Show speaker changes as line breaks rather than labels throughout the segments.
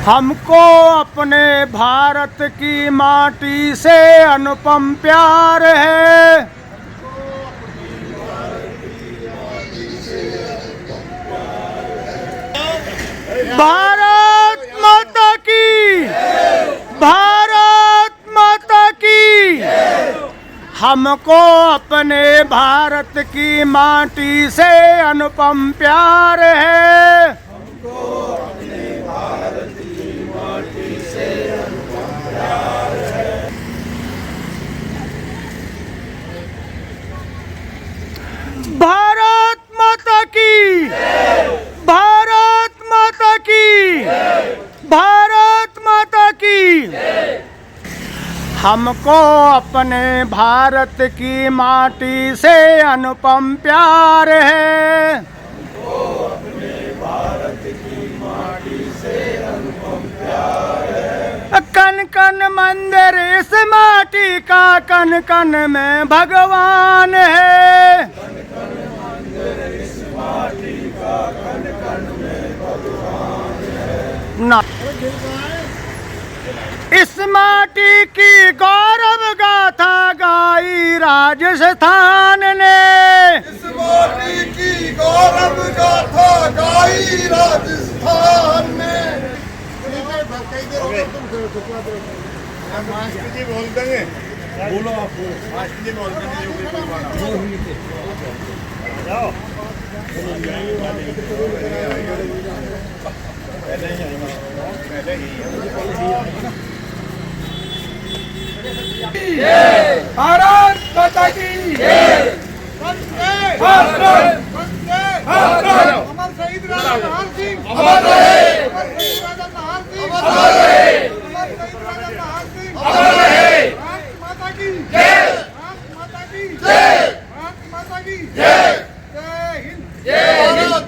हमको अपने भारत की माटी से अनुपम प्यार है। भारत माता की, भारत माता की। हमको अपने भारत की माटी से अनुपम प्यार है। हमको अपने भारत की माटी से अनुपम प्यार है। भारत माता की, भारत माता की, भारत माता की। हमको अपने भारत की माटी से अनुपम प्यार है। हमको अपने भारत की माटी से अनुपम प्यार है। कन कन मंदिर इस माटी का, कन कन में भगवान है। कन कन मंदिर इस माटी का, कन कन में भगवान है ना। इस माटी की गौरव गाथा गाई राजस्थान ने।
इस माटी की गौरव गाथा गाई राजस्थान ने। मास्टर जी बोल देंगे, बोलो आप। मास्टर जी बोल देंगे। जाओ
भारत माता की
अमर शहीद राजा नहार सिंह, अमर रहे। अमर शहीद राजा नहार सिंह, अमर रहे। अमर शहीद राजा नहार सिंह, अमर रहे। भारत माता की जय, भारत माता की जय, भारत माता की जय। जय हिंद, जय भारत।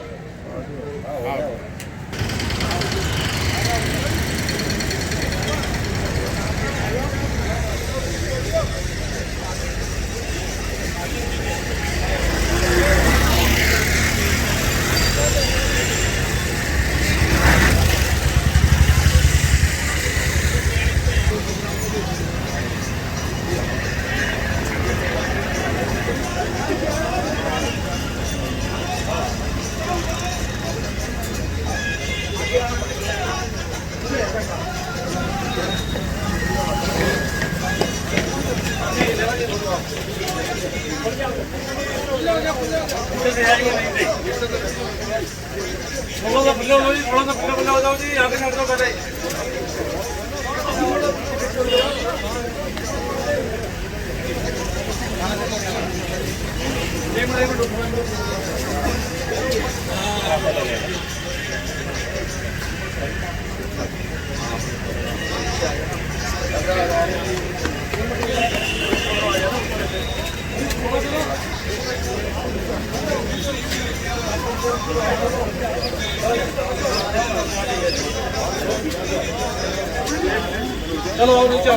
चलो आओ नीचे आओ।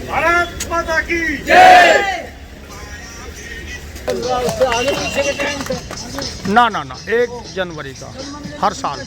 भारत माता की जय।
ना ना ना 1 जनवरी का हर साल।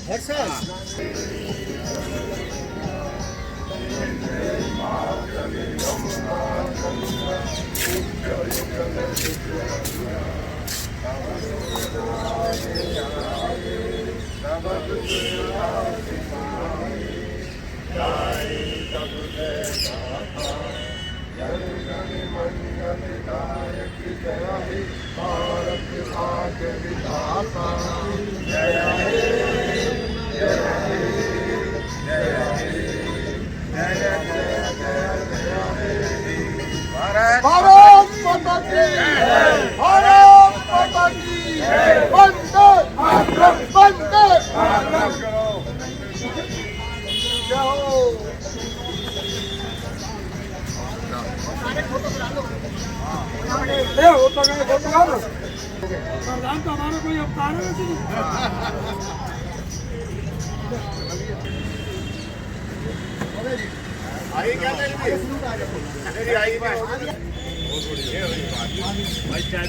भारत माता की, भारत माता की, वंदे मातरम, वंदे मातरम।
प्रधान तो हमारा कोई अवतार है।
आई क्या आई।
भाई चाय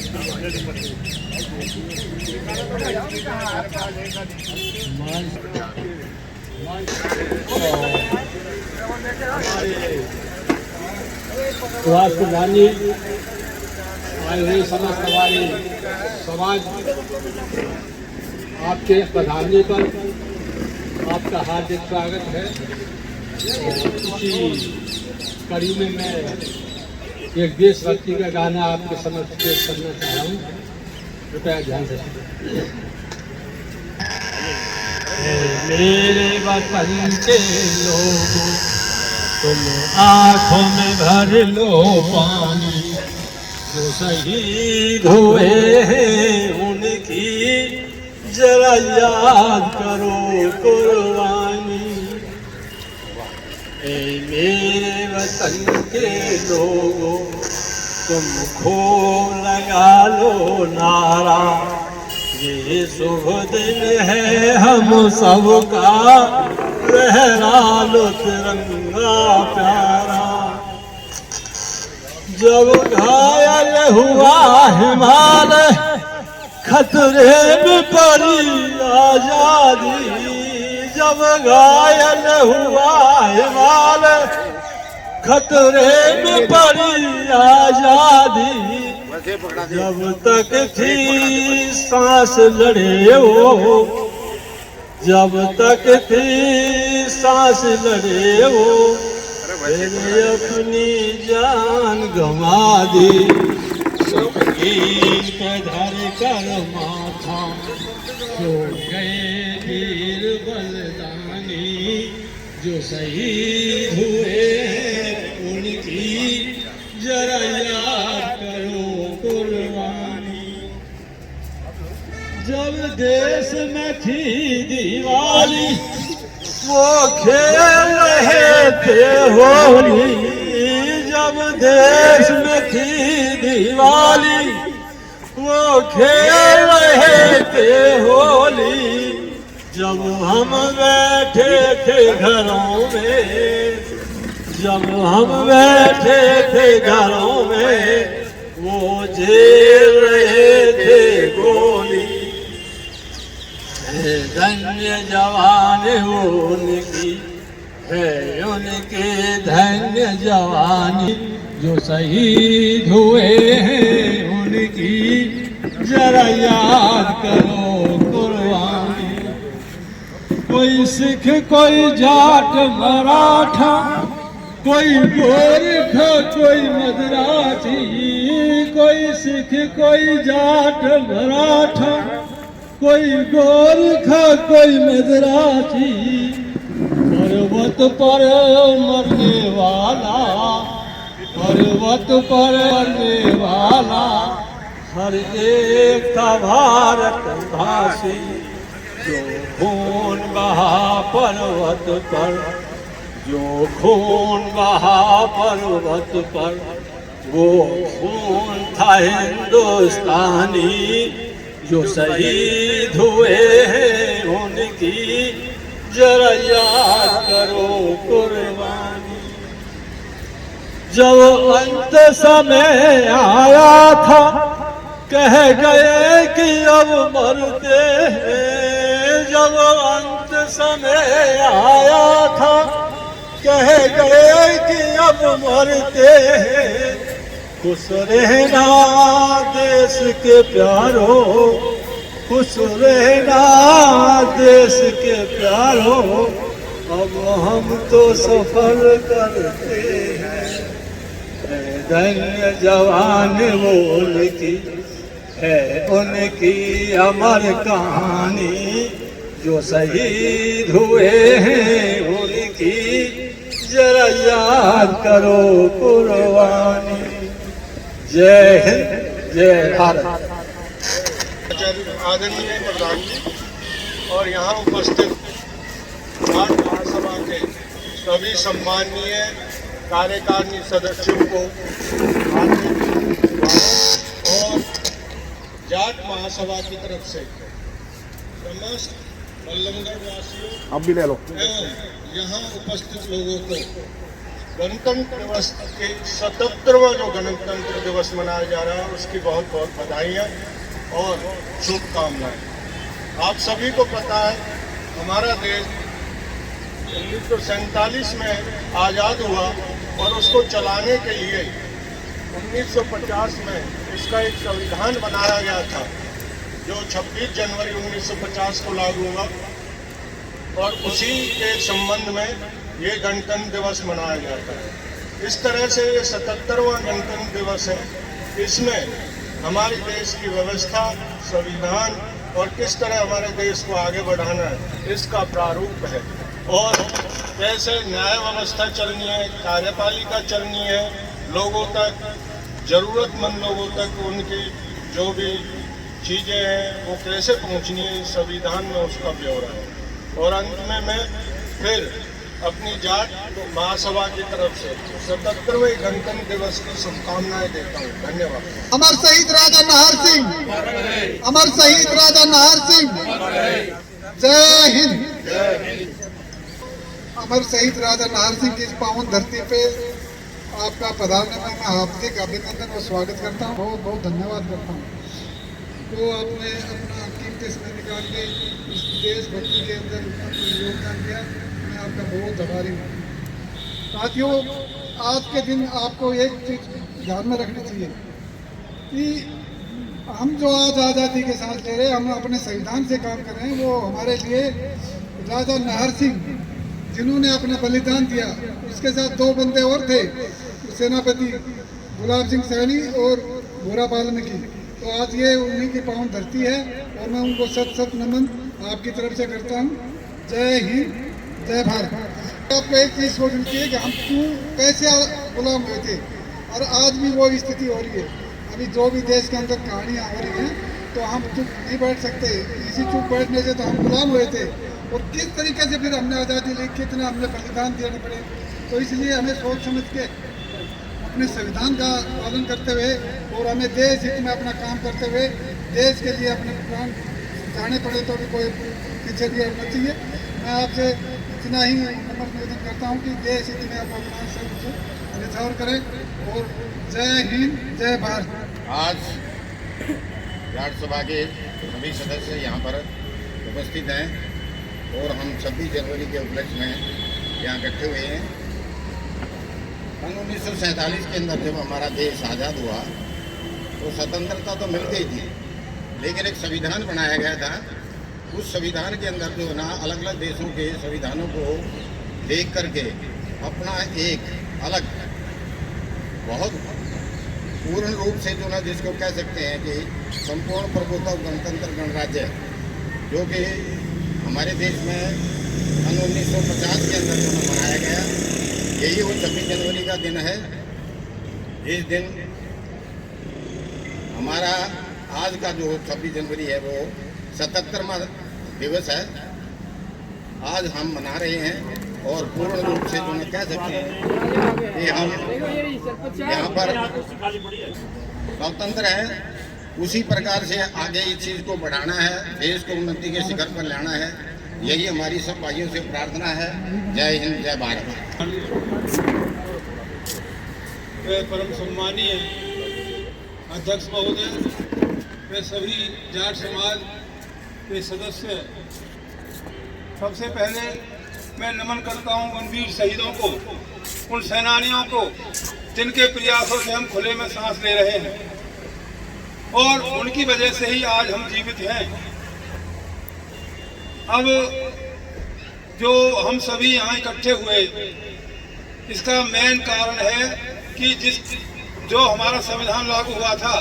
राष्ट्रधानी आए हुए समस्त हमारे समाज आपके पधारने पर आपका हार्दिक स्वागत है। इसी कड़ी में मैं एक देशभक्ति का गाना आपके समक्ष पेश करना चाह रहा हूँ, कृपया ध्यान से। मेरे वतन के लोगों तुम आँखों में भर लो पानी, जो शहीद हुए हैं उनकी जरा याद करो कुर्बानी। ए मेरे वतन के लोगों तुम खूब लगा लो नारा, ये शुभ दिन है हम सबका, लहरा लो तिरंगा प्यारा। जब घायल हुआ हिमालय, खतरे में पड़ी आजादी। जब घायल हुआ हिमालय, खतरे में पड़ी आजादी। जब तक थी सांस लड़े वो, जब तक थी सांस लड़े वो, मैंने अपनी जान गंवा दी। ईद पे धर कर माथा सो गए वीर बलिदानी, जो शहीद हुए उनकी जरा याद करो कुर्बानी। जब देश में थी दिवाली, वो खेल रहे थे होली। जब देश में थी दिवाली, वो खेल रहे थे होली। जब हम बैठे थे घरों में, जब हम बैठे थे घरों में, वो झेल रहे थे गोली। धन्य जवान उनकी है, उनके धन्य जवानी, जो शहीद हुए हैं उनकी जरा याद करो कुर्बानी। कोई सिख, कोई जाट मराठा, कोई गोरखा, कोई मदराठी। कोई सिख, कोई जाट मराठा, कोई गोरखा, कोई मदराठी। पर्वत पर मरने वाला, पर्वत पर मरने वाला, हर एक था भारतवासी। जो खून बहा पर्वत पर, जो खून बहा पर्वत पर, वो खून था हिंदुस्तानी। जो शहीद हुए हैं उनकी जरा याद करो कुर्बानी। जब अंत समय आया था, कह गए कि अब मरते हैं। जब अंत समय आया था, कह गए कि अब मरते हैं। खुश रहना देश के प्यारो, खुश रहना देश के प्यारो, अब हम तो सफर करते हैं। धन्य जवान वो उनकी है, उनकी अमर कहानी। जो शहीद हुए हैं उनकी जरा याद करो कुर्बानी। जय हिंद, जय भारत।
आदरणीय प्रधान जी और यहाँ उपस्थित जाट महासभा के सभी सम्माननीय कार्यकारिणी सदस्यों को और जाट महासभा की तरफ से समस्त बल्लभगढ़ वासियों
अब भी ले लो
एवं यहाँ उपस्थित लोगों को गणतंत्र दिवस के 77वां जो गणतंत्र दिवस मनाया जा रहा है उसकी बहुत बहुत बधाइयाँ।
और शुभकामनाएं। आप सभी को पता है हमारा देश 1947 में आज़ाद हुआ और उसको चलाने के लिए 1950 में इसका एक संविधान बनाया गया था जो 26 जनवरी 1950 को लागू हुआ और उसी के संबंध में ये गणतंत्र दिवस मनाया जाता है। इस तरह से ये 77वां गणतंत्र दिवस है। इसमें हमारे देश की व्यवस्था, संविधान और किस तरह हमारे देश को आगे बढ़ाना है इसका प्रारूप है और कैसे न्याय व्यवस्था चलनी है, कार्यपालिका चलनी है, लोगों तक, जरूरतमंद लोगों तक उनकी जो भी चीज़ें हैं वो कैसे पहुंचनी है, संविधान में उसका ब्यौरा है। और अंत में मैं फिर अपनी जाट महासभा की तरफ से 77वें गणतंत्र दिवस की शुभकामनाएं देता हूँ। धन्यवाद।
अमर शहीद राजा नाहर सिंह, अमर शहीद राजा नाहर सिंह, जय हिंद। अमर शहीद राजा नाहर सिंह की इस पावन धरती पे आपका पधारने में मैं हार्दिक अभिनंदन और स्वागत करता हूँ। बहुत बहुत धन्यवाद करता हूँ। तो आपने अपना कीमती समय निकाल के इस देशभक्ति के अंदर योगदान दिया, मैं आपका बहुत आभारी हूँ। साथियों, आज के दिन आपको एक चीज ध्यान में रखनी चाहिए कि हम जो आज आज़ादी के सांस ले रहे हैं, हम अपने संविधान से काम कर रहे हैं। वो हमारे लिए राजा नाहर सिंह जिन्होंने अपना बलिदान दिया, उसके साथ दो बंदे और थे, सेनापति गुलाब सिंह सैनी और भोरा वाल्मीकि। तो आज ये उन्हीं की पावन धरती है और मैं उनको सत नमन आपकी तरफ से करता हूँ। जय हिंद, जय भारत। आपको एक चीज़ सोचनी चाहिए कि हम क्यों कैसे गुलाम हुए थे और आज भी वो स्थिति हो रही है। अभी जो भी देश के अंदर कहानियाँ हो रही हैं तो हम चुप नहीं बैठ सकते। इसी चुप बैठने से तो हम गुलाम हुए थे और किस तरीके से फिर हमने आज़ादी ली, कितना हमने बलिदान देने पड़े। तो इसलिए हमें सोच समझ के अपने संविधान का पालन करते हुए और हमें देश हित में अपना काम करते हुए देश के लिए अपने प्राण जाने पड़े तो भी कोई पीछे भी होना चाहिए। मैं आपसे इतना ही नम्र निवेदन करता हूँ कि देश हित में आप अपना सब निछावर करें और जय हिंद, जय भारत।
आज राज्यसभा के सभी सदस्य यहाँ पर उपस्थित हैं और हम 26 जनवरी के उपलक्ष्य में यहाँ इकट्ठे हुए हैं। सन 1947 के अंदर जब हमारा देश आज़ाद हुआ तो स्वतंत्रता तो मिल गई थी, लेकिन एक संविधान बनाया गया था। उस संविधान के अंदर जो ना अलग अलग देशों के संविधानों को देख करके अपना एक अलग बहुत पूर्ण रूप से जो ना जिसको कह सकते हैं कि संपूर्ण प्रभुत्व गणतंत्र गणराज्य जो कि हमारे देश में सन 1950 के अंदर जो मनाया गया, यही वो 26 जनवरी का दिन है। इस दिन हमारा आज का जो 26 जनवरी है वो 77वां दिवस है। आज हम मना रहे हैं और पूर्ण रूप से जो कह सकते हैं कि हम यहाँ पर स्वतंत्र हैं। उसी प्रकार से आगे इस चीज़ को बढ़ाना है, देश को उन्नति के शिखर पर लाना है। यही हमारी सब भाइयों से प्रार्थना है। जय हिंद, जय भारत।
परम सम्मानीय अध्यक्ष महोदय, वे सभी जाट समाज के सदस्य, सबसे पहले मैं नमन करता हूं उन वीर शहीदों को, उन सेनानियों को जिनके प्रयासों से हम खुले में सांस ले रहे हैं और उनकी वजह से ही आज हम जीवित हैं। अब जो हम सभी यहाँ इकट्ठे हुए, इसका मेन कारण है कि जो हमारा संविधान लागू हुआ था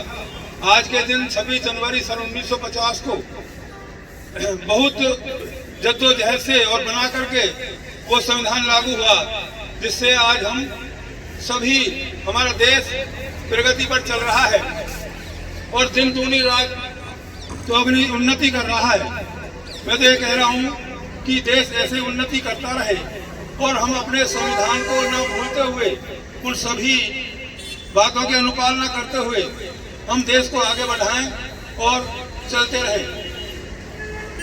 आज के दिन 26 जनवरी सन 1950 को बहुत जद्दोजहद से और बना करके वो संविधान लागू हुआ, जिससे आज हम सभी, हमारा देश प्रगति पर चल रहा है और दिन दूनी रात तो अपनी उन्नति कर रहा है। मैं तो ये कह रहा हूँ कि देश ऐसे उन्नति करता रहे और हम अपने संविधान को न भूलते हुए उन सभी बातों की अनुपालना करते हुए हम देश को आगे बढ़ाएं और चलते रहें।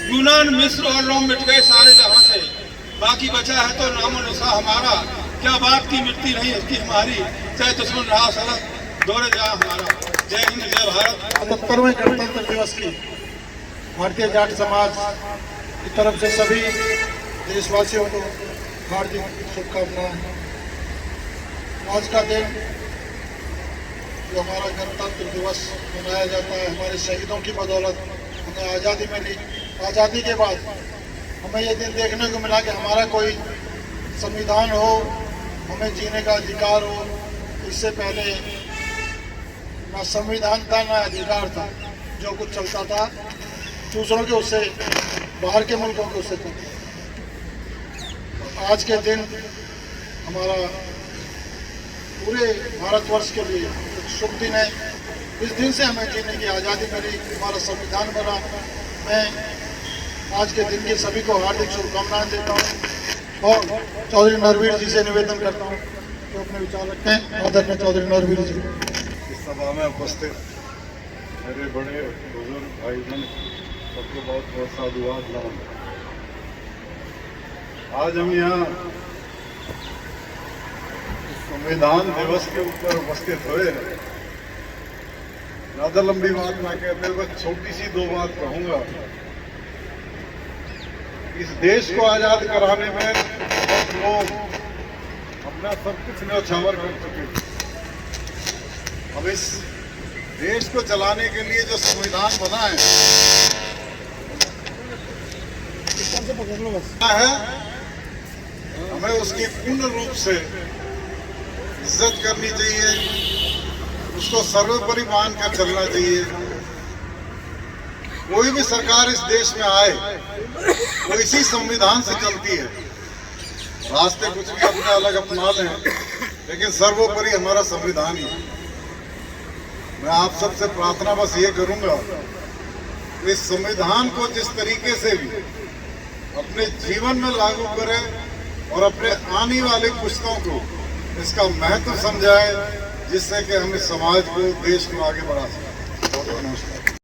यूनान, मिस्र और रोम मिट गए सारे जहां से, बाकी बचा है तो नामो निशा हमारा। क्या बात की मिटती नहीं इसकी हमारी, चाहे दुश्मन रहा सरहद दौरे जहां हमारा। जय हिंद, जय भारत।
77वें गणतंत्र दिवस की भारतीय जाट समाज की तरफ से सभी देशवासियों को हार्दिक शुभकामनाएं। आज का दिन जो हमारा गणतंत्र दिवस मनाया जाता है, हमारे शहीदों की बदौलत हमें आज़ादी मिली। आज़ादी के बाद हमें ये दिन देखने को मिला कि हमारा कोई संविधान हो, हमें जीने का अधिकार हो। इससे पहले ना संविधान था ना अधिकार था, जो कुछ चलता था दूसरों के उससे, बाहर के मुल्कों के उससे था। आज के दिन हमारा पूरे भारतवर्ष के लिए एक शुभ दिन है। इस दिन से हमें जीने की आज़ादी मिली, हमारा संविधान बना। मैं आज के दिन की सभी को हार्दिक शुभकामनाएं देता हूँ और चौधरी नरवीर जी से निवेदन करता हूँ जो अपने विचार रखते हैं। आदरणीय चौधरी नरवीर जी।
इस सभा में उपस्थित मेरे बड़े बुजुर्ग भाई बहन सबको बहुत बहुत साधुवाद नमन। आज हम यहाँ संविधान दिवस के ऊपर उपस्थित हुए हैं। ज्यादा लंबी बात ना कहते हुए छोटी सी दो बात कहूंगा। इस देश को आजाद कराने में बहुत लोग अपना सब कुछ न्यौछावर कर चुके हैं। अब इस देश को चलाने के लिए जो संविधान बना है हमें उसकी पूर्ण रूप से इज्जत करनी चाहिए, उसको सर्वोपरि मानकर चलना चाहिए। कोई भी सरकार इस देश में आए वो इसी संविधान से चलती है। रास्ते कुछ भी अपने अलग अपना लें, लेकिन सर्वोपरि हमारा संविधान ही है। मैं आप सबसे प्रार्थना बस ये करूंगा कि इस संविधान को जिस तरीके से भी अपने जीवन में लागू करें और अपने आने वाले पुश्तों को इसका महत्व समझाएं, जिससे कि हम इस समाज को, देश को आगे बढ़ा सकें। बहुत बहुत नमस्कार।